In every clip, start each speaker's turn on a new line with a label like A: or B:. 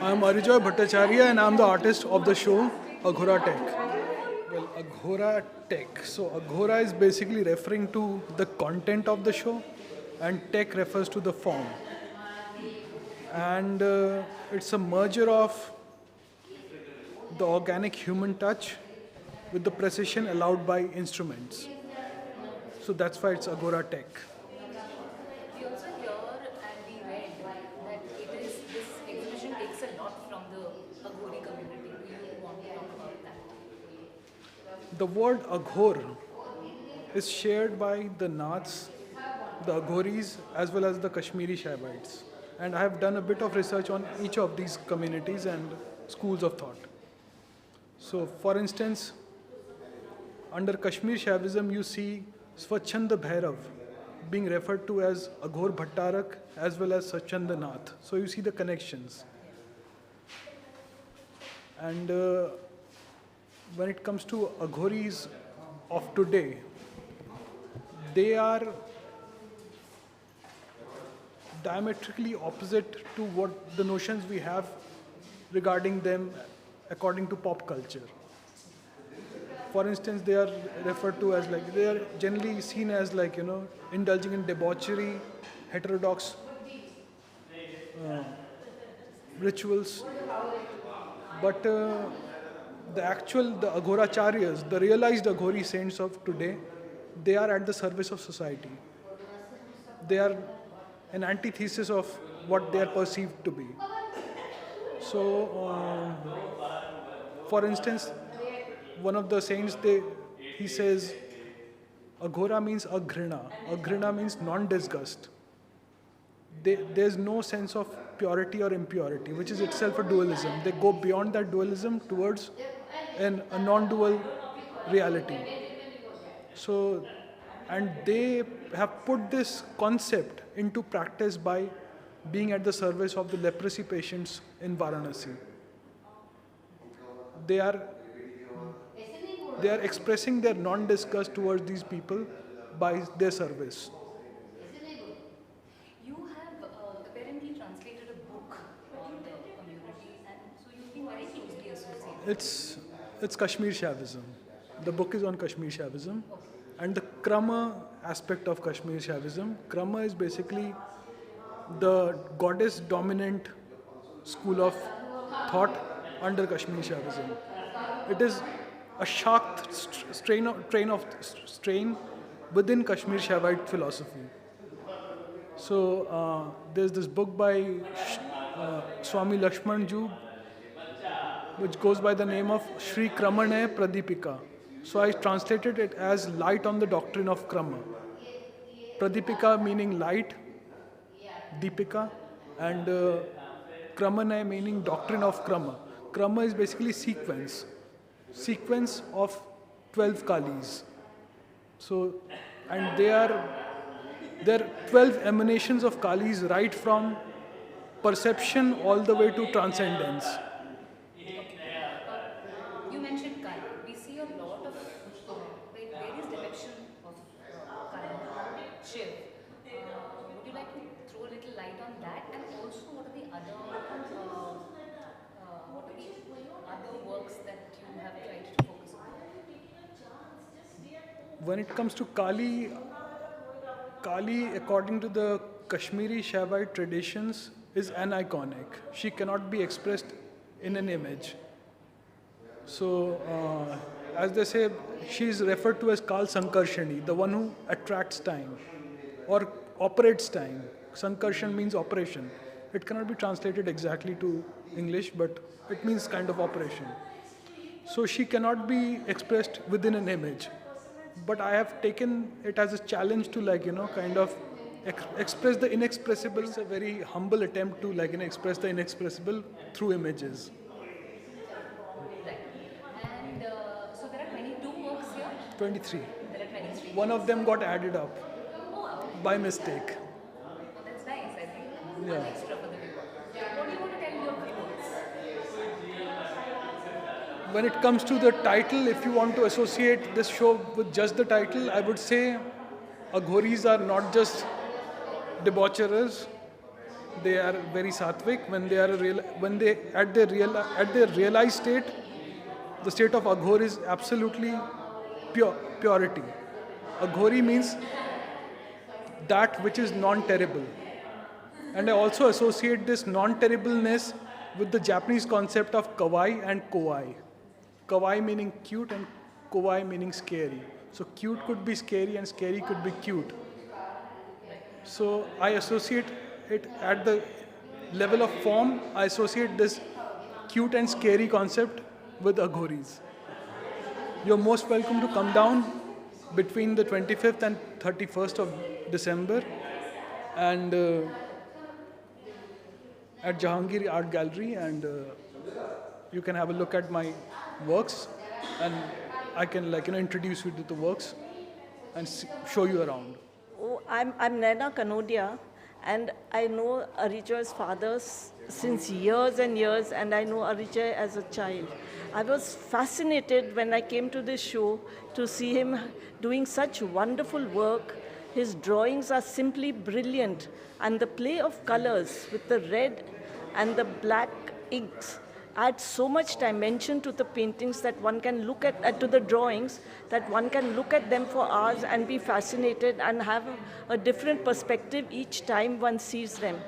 A: I'm Arijoy Bhattacharya and I'm the artist of the show Aghora Tech. Well, Aghora Tech. So, Aghora is basically referring to the content of the show, and tech refers to the form. And it's a merger of the organic human touch with the precision allowed by instruments. So, that's why it's Aghora Tech.
B: We also hear and we read that this exhibition takes a lot from the Aghori community. Do you want to talk about that?
A: The word Aghor is shared by the Naths, the Aghoris, as well as the Kashmiri Shaivites. And I have done a bit of research on each of these communities and schools of thought. So, for instance, under Kashmir Shaivism, you see Swachhanda Bhairav being referred to as Aghor Bhattarak as well as Swachhanda Nath. So, you see the connections. And when it comes to Aghoris of today, they are diametrically opposite to what the notions we have regarding them according to pop culture. For instance, they are referred to as they are generally seen as indulging in debauchery, heterodox rituals. But the Aghoracharyas, the realized Aghori saints of today, they are at the service of society. They are an antithesis of what they are perceived to be. So, for instance, one of the saints, he says, Aghora means aghrina. Aghrina means non-disgust. There's no sense of purity or impurity, which is itself a dualism. They go beyond that dualism towards a non-dual reality. So, and they have put this concept into practice by being at the service of the leprosy patients in Varanasi. They are expressing their non-disgust towards these people by their service.
B: You have apparently translated a book on the community, and so you've been very closely associated.
A: It's Kashmir Shaivism. The book is on Kashmir Shaivism. And the Krama aspect of Kashmir Shaivism. Krama is basically the goddess dominant school of thought under Kashmir Shaivism. It is a Shakt strain within Kashmir Shaivite philosophy. So there's this book by Swami Lakshman Ju, which goes by the name of Sri Kramane Pradipika. So I translated it as light on the doctrine of Krama. Pradipika meaning light, Deepika, and Kramane meaning doctrine of Krama. Krama is basically sequence of 12 Kalis. So, and there are 12 emanations of Kalis right from perception all the way to transcendence.
B: You mentioned Kali. We see a lot of various depiction of Kali, Shiv. Would you like to throw a little light on that? And also, what are the other works that you have tried to focus on?
A: When it comes to Kali, according to the Kashmiri Shaivite traditions, is aniconic. She cannot be expressed in an image. So, as they say, she is referred to as Kal Sankarshani, the one who attracts time or operates time. Sankarshan means operation. It cannot be translated exactly to English, but it means kind of operation. So she cannot be expressed within an image. But I have taken it as a challenge to kind of express the inexpressible. It's a very humble attempt to express the inexpressible through images.
B: Right. And so there are 22 works here?
A: 23.
B: There are 23.
A: One of them got added up by mistake.
B: Oh, that's nice, I think.
A: Yeah.
B: One extra for the viewer. What do you want to tell your viewers?
A: When it comes to the title, if you want to associate this show with just the title, I would say Aghoris are not just debaucherers, they are very sattvic. When they are when they at their realized state, the state of Aghora is absolutely purity. Aghori means that which is non-terrible. And I also associate this non-terribleness with the Japanese concept of kawaii and kowai. Kawaii meaning cute and kowai meaning scary. So cute could be scary and scary could be cute. So I associate it at the level of form. I associate this cute and scary concept with Aghoris. You're most welcome to come down between the 25th and 31st of December and at Jahangir Art Gallery, and you can have a look at my works, and I can introduce you to the works and show you around.
C: Oh, I'm Naina Kanodia, and I know Arijoy's father since years and years, and I know Arijoy as a child. I was fascinated when I came to this show to see him doing such wonderful work. His drawings are simply brilliant, and the play of colors with the red and the black inks adds so much dimension to the paintings that one can look at to the drawings, that one can look at them for hours and be fascinated and have a different perspective each time one sees them.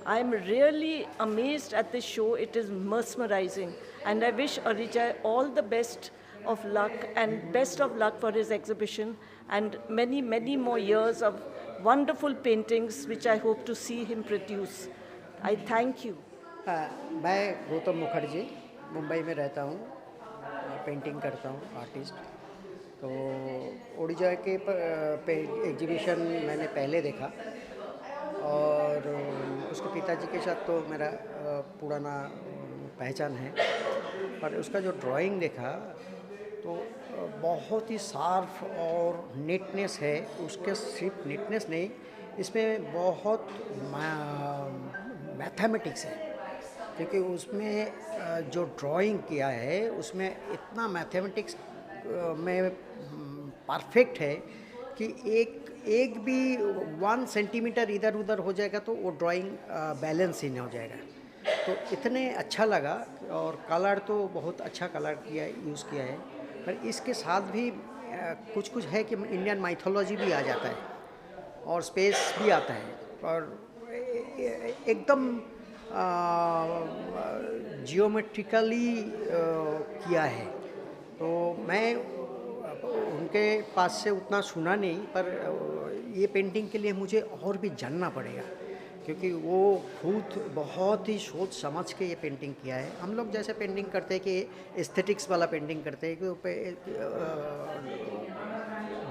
C: I'm really amazed at this show. It is mesmerizing, and I wish Arijoy all the best of luck and best of luck for his exhibition and many, many more years of wonderful paintings which I hope to see him produce. I thank you.
D: मैं गौतम मुखर्जी मुंबई में रहता हूँ, painting करता हूँ, artist. तो ओडिजा के exhibition मैंने पहले देखा और उसके पिताजी के साथ तो मेरा पुराना पहचान है, पर उसका जो ड्राइंग देखा तो बहुत ही शार्प और नीटनेस है। उसके सिर्फ नीटनेस नहीं, इसमें बहुत मैथमेटिक्स है, क्योंकि उसमें जो ड्राइंग किया है उसमें इतना मैथमेटिक्स में परफेक्ट है कि एक भी 1 सेंटीमीटर इधर उधर हो जाएगा तो वो ड्राइंग बैलेंस ही नहीं हो जाएगा। तो इतने अच्छा लगा, और कलर तो बहुत अच्छा कलर यूज़ किया है, पर इसके साथ भी कुछ है कि इंडियन माइथोलॉजी भी आ जाता है और स्पेस भी आता है, और एकदम जियोमेट्रिकली किया है। तो मैं उनके पास से उतना सुना नहीं, पर ये पेंटिंग के लिए मुझे और भी जानना पड़ेगा, क्योंकि वो खुद बहुत ही सोच समझ के ये पेंटिंग किया है। हम लोग जैसे पेंटिंग करते हैं कि एस्थेटिक्स वाला पेंटिंग करते हैं कि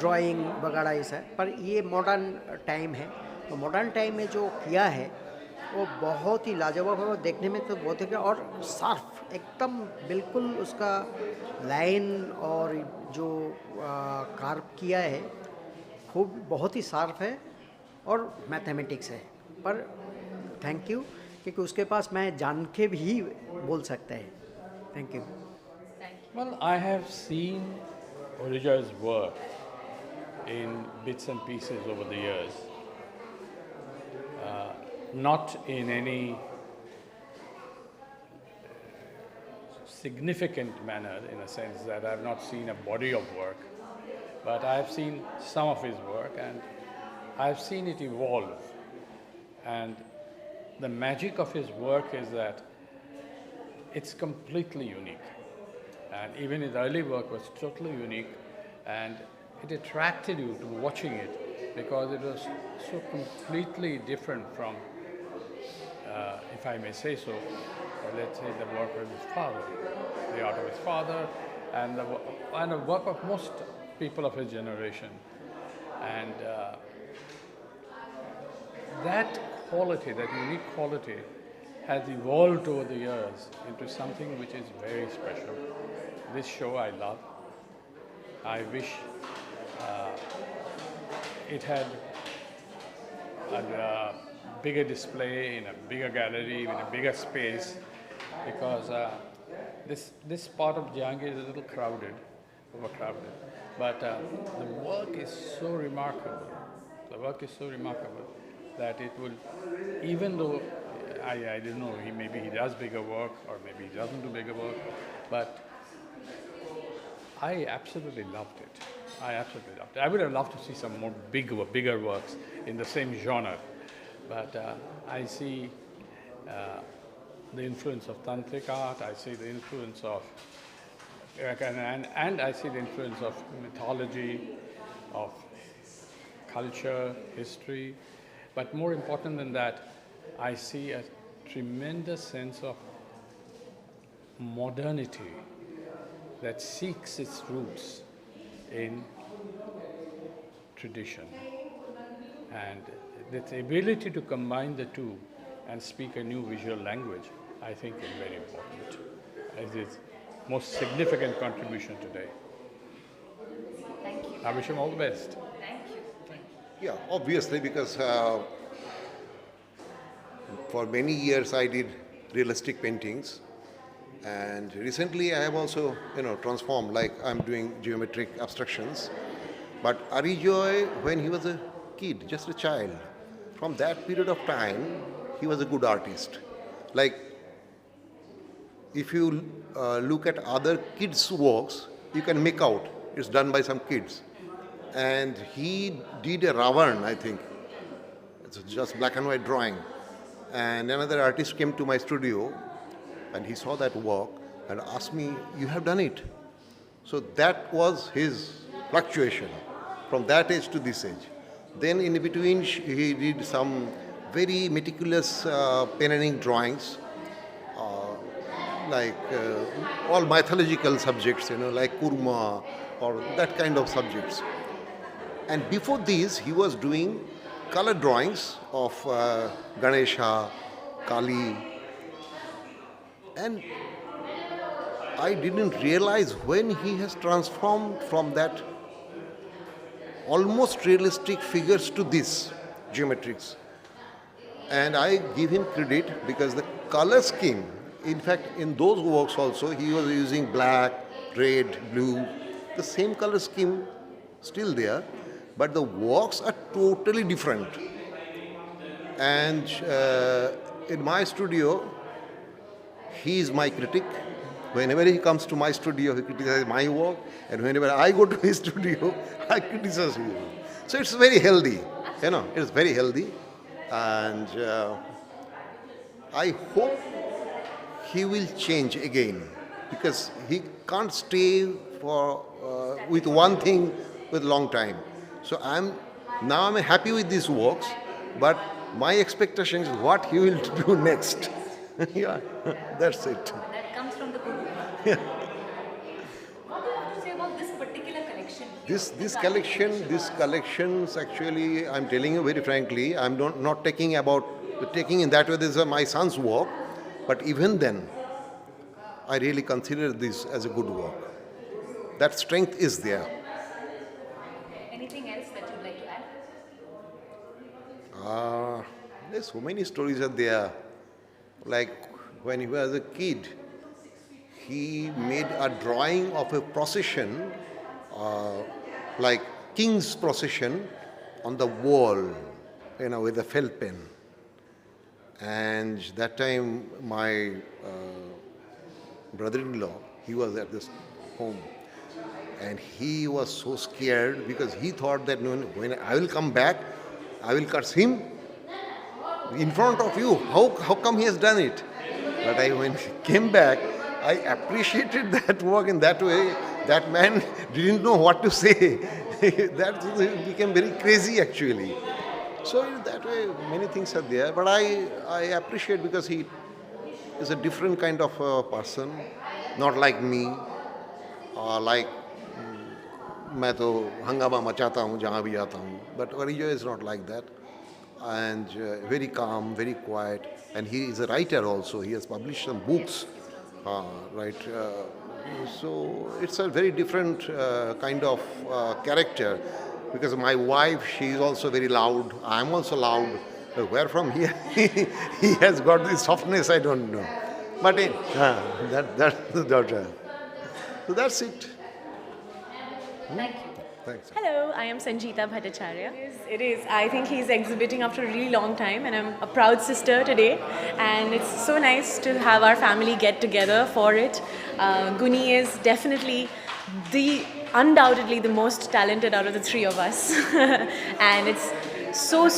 D: ड्राइंग वगैरह ऐसा, पर ये मॉडर्न टाइम है। तो मॉडर्न टाइम में जो किया है वो बहुत ही लाजवाब है, देखने में तो बहुत ही, और शार्प एकदम बिल्कुल उसका लाइन और जो कार्व किया है खूब बहुत ही शार्प है और मैथमेटिक्स है। पर थैंक यू, क्योंकि उसके पास मैं जान के भी बोल सकता है। Thank you.
E: Well, I have seen Arijoy's work in bits and pieces over the years, not in any significant manner, in a sense that I have not seen a body of work, but I have seen some of his work and I have seen it evolve. And the magic of his work is that it's completely unique. And even his early work was totally unique, and it attracted you to watching it because it was so completely different from, if I may say so, let's say the work of his father, the art of his father, and the work of most people of his generation. And that quality, that unique quality, has evolved over the years into something which is very special. This show I love. I wish it had a bigger display in a bigger gallery, in a bigger space, because this part of Jahangir is a little crowded, overcrowded. But the work is so remarkable. The work is so remarkable that it will, even though I don't know, maybe he does bigger work or maybe he doesn't do bigger work, but I absolutely loved it. I absolutely loved it. I would have loved to see some more bigger works in the same genre, but I see the influence of tantric art. I see the influence of and I see the influence of mythology, of culture, history, but more important than that, I see a tremendous sense of modernity that seeks its roots in tradition. And the ability to combine the two and speak a new visual language, I think is very important. It is most significant contribution today.
B: Thank you.
E: I wish him all the best.
B: Thank you.
F: Yeah, obviously, because for many years I did realistic paintings, and recently I have also, transformed. Like I'm doing geometric abstractions. But Arijoy, when he was a kid, just a child, from that period of time, he was a good artist. Like, if you look at other kids' works, you can make out it's done by some kids. And he did a Ravan, I think. It's just black and white drawing. And another artist came to my studio and he saw that work and asked me, "You have done it?" So that was his fluctuation from that age to this age. Then in between, he did some very meticulous pen and ink drawings, like all mythological subjects, like Kurma or that kind of subjects. And before this, he was doing color drawings of Ganesha, Kali. And I didn't realize when he has transformed from that almost realistic figures to this geometrics. And I give him credit because the color scheme, in fact, in those works also, he was using black, red, blue, the same color scheme still there, but the works are totally different. And in my studio, he is my critic. Whenever he comes to my studio, he criticizes my work, and whenever I go to his studio, I criticize him. So it's very healthy, it's very healthy. And I hope he will change again, because he can't stay for with one thing with long time. So I'm happy with these works, but my expectation is what he will do next. Yeah, that's it.
B: That comes from the Guru.
F: Yeah.
B: What do you have to say about this particular collection?
F: This collections actually, I'm telling you very frankly, I'm not taking in that way this is my son's work, but even then, I really consider this as a good work. That strength is there.
B: Anything else that you'd like to add?
F: There's so many stories are there. Like when he was a kid, he made a drawing of a procession, like king's procession, on the wall, with a felt pen. And that time, my brother-in-law, he was at this home, and he was so scared because he thought that when I will come back, I will curse him in front of you. How come he has done it? But when he came back, I appreciated that work in that way. That man didn't know what to say. That became very crazy actually. So in that way, many things are there. But I appreciate because he is a different kind of person, not like me, or like मैं तो हंगामा मचाता हूँ जहाँ भी जाता हूँ. But Arijoy is not like that. And very calm, very quiet. And he is a writer also. He has published some books. Right. So it's a very different kind of character. Because my wife, she is also very loud. I'm also loud. But where from here he has got this softness, I don't know. But that's the daughter. So that's it.
B: Thank you.
F: Thanks.
G: Hello, I am Sangeeta Bhattacharya. It is. I think he's exhibiting after a really long time, and I'm a proud sister today. And it's so nice to have our family get together for it. Guni is definitely undoubtedly the most talented out of the three of us. And it's so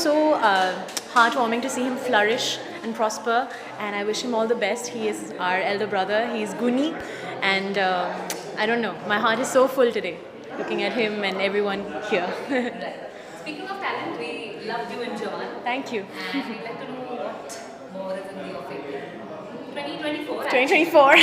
G: heartwarming to see him flourish and prosper. And I wish him all the best. He is our elder brother. He's Guni. And I don't know, my heart is so full today, looking at him and everyone here.
B: Right. Speaking of talent, we loved you in Jawan.
G: Thank you.
B: And we'd like to know what more is in the offing. 2024.
G: 2024.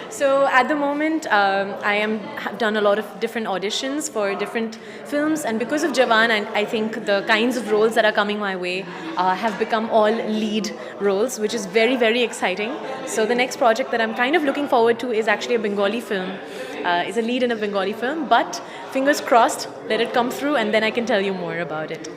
G: So at the moment, I have done a lot of different auditions for different films, and because of Jawan, I think the kinds of roles that are coming my way have become all lead roles, which is very, very exciting. So the next project that I'm kind of looking forward to is actually a Bengali film. Is a lead in a Bengali film, but fingers crossed, let it come through, and then I can tell you more about it.